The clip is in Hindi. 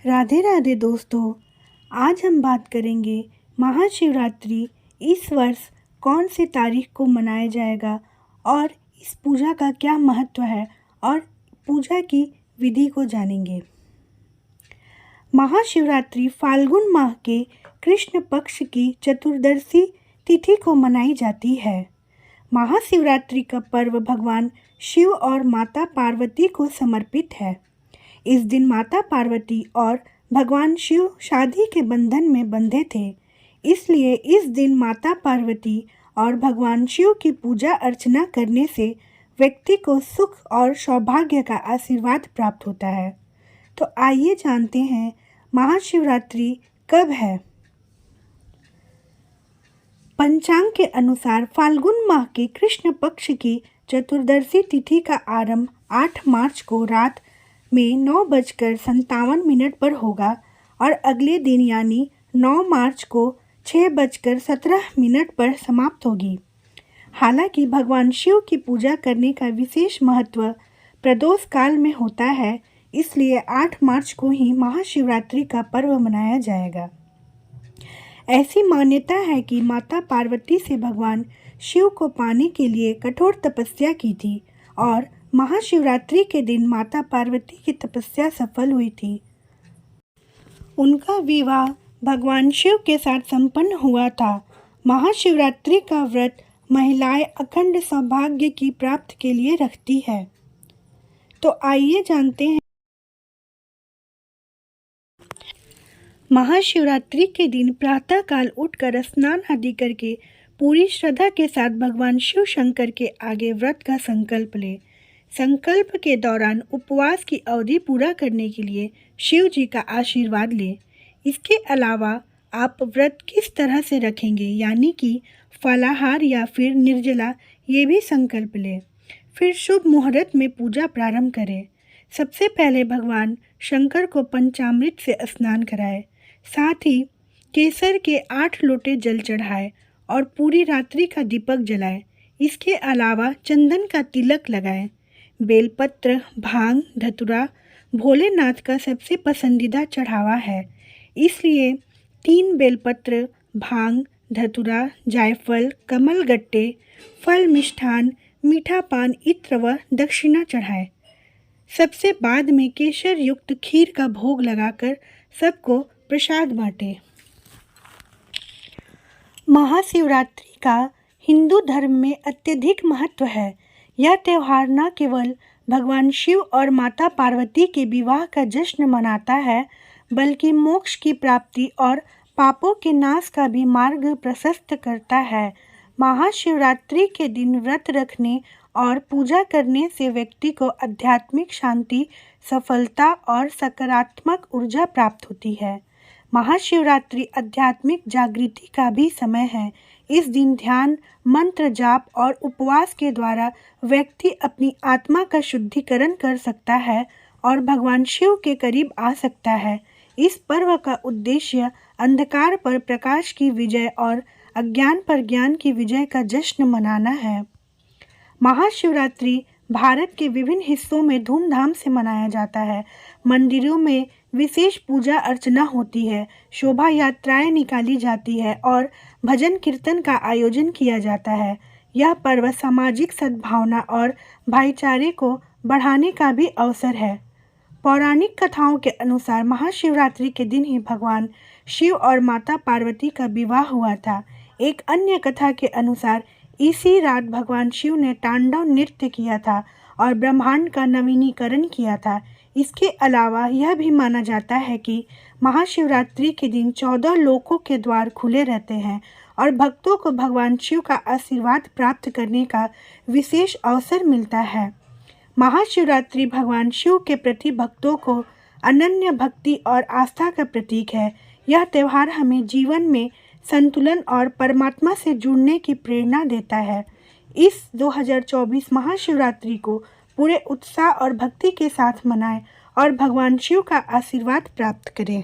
राधे राधे दोस्तों, आज हम बात करेंगे महाशिवरात्रि इस वर्ष कौन सी तारीख को मनाया जाएगा और इस पूजा का क्या महत्व है और पूजा की विधि को जानेंगे। महाशिवरात्रि फाल्गुन माह के कृष्ण पक्ष की चतुर्दशी तिथि को मनाई जाती है। महाशिवरात्रि का पर्व भगवान शिव और माता पार्वती को समर्पित है। इस दिन माता पार्वती और भगवान शिव शादी के बंधन में बंधे थे, इसलिए इस दिन माता पार्वती और भगवान शिव की पूजा अर्चना करने से व्यक्ति को सुख और सौभाग्य का आशीर्वाद प्राप्त होता है। तो आइए जानते हैं महाशिवरात्रि कब है। पंचांग के अनुसार फाल्गुन माह के कृष्ण पक्ष की चतुर्दशी तिथि का आरंभ 8 मार्च को रात में 9:57 पर होगा और अगले दिन यानी 9 मार्च को 6:17 पर समाप्त होगी। हालांकि भगवान शिव की पूजा करने का विशेष महत्व प्रदोष काल में होता है, इसलिए 8 मार्च को ही महाशिवरात्रि का पर्व मनाया जाएगा। ऐसी मान्यता है कि माता पार्वती से भगवान शिव को पाने के लिए कठोर तपस्या की थी और महाशिवरात्रि के दिन माता पार्वती की तपस्या सफल हुई थी। उनका विवाह भगवान शिव के साथ संपन्न हुआ था। महाशिवरात्रि का व्रत महिलाएं अखंड सौभाग्य की प्राप्ति के लिए रखती है। तो आइए जानते हैं। महाशिवरात्रि के दिन प्रातःकाल उठकर स्नान आदि करके पूरी श्रद्धा के साथ भगवान शिव शंकर के आगे व्रत का संकल्प ले। संकल्प के दौरान उपवास की अवधि पूरा करने के लिए शिव जी का आशीर्वाद ले। इसके अलावा आप व्रत किस तरह से रखेंगे, यानी कि फलाहार या फिर निर्जला, ये भी संकल्प ले। फिर शुभ मुहूर्त में पूजा प्रारंभ करें। सबसे पहले भगवान शंकर को पंचामृत से स्नान कराए, साथ ही केसर के 8 लोटे जल चढ़ाए और पूरी रात्रि का दीपक जलाए। इसके अलावा चंदन का तिलक लगाए। बेलपत्र, भांग, धतूरा भोलेनाथ का सबसे पसंदीदा चढ़ावा है, इसलिए 3 बेलपत्र, भांग, धतूरा, जायफल, कमलगट्टे, फल, मिष्ठान, मीठा पान, इत्र व दक्षिणा चढ़ाए। सबसे बाद में केसर युक्त खीर का भोग लगाकर सबको प्रसाद बांटे। महाशिवरात्रि का हिंदू धर्म में अत्यधिक महत्व है। यह त्यौहार न केवल भगवान शिव और माता पार्वती के विवाह का जश्न मनाता है, बल्कि मोक्ष की प्राप्ति और पापों के नाश का भी मार्ग प्रशस्त करता है। महाशिवरात्रि के दिन व्रत रखने और पूजा करने से व्यक्ति को आध्यात्मिक शांति, सफलता और सकारात्मक ऊर्जा प्राप्त होती है। महाशिवरात्रि आध्यात्मिक जागृति का भी समय है। इस दिन ध्यान, मंत्र जाप और उपवास के द्वारा व्यक्ति अपनी आत्मा का शुद्धिकरण कर सकता है और भगवान शिव के करीब आ सकता है। इस पर्व का उद्देश्य अंधकार पर प्रकाश की विजय और अज्ञान पर ज्ञान की विजय का जश्न मनाना है। महाशिवरात्रि भारत के विभिन्न हिस्सों में धूमधाम से मनाया जाता है। मंदिरों में विशेष पूजा अर्चना होती है, शोभा यात्राएं निकाली जाती है और भजन कीर्तन का आयोजन किया जाता है। यह पर्व सामाजिक सद्भावना और भाईचारे को बढ़ाने का भी अवसर है। पौराणिक कथाओं के अनुसार महाशिवरात्रि के दिन ही भगवान शिव और माता पार्वती का विवाह हुआ था। एक अन्य कथा के अनुसार इसी रात भगवान शिव ने तांडव नृत्य किया था और ब्रह्मांड का नवीनीकरण किया था। इसके अलावा यह भी माना जाता है कि महाशिवरात्रि के दिन 14 लोकों के द्वार खुले रहते हैं और भक्तों को भगवान शिव का आशीर्वाद प्राप्त करने का विशेष अवसर मिलता है। महाशिवरात्रि भगवान शिव के प्रति भक्तों को अनन्य भक्ति और आस्था का प्रतीक है। यह त्यौहार हमें जीवन में संतुलन और परमात्मा से जुड़ने की प्रेरणा देता है। इस 2024 महाशिवरात्रि को पूरे उत्साह और भक्ति के साथ मनाएं और भगवान शिव का आशीर्वाद प्राप्त करें।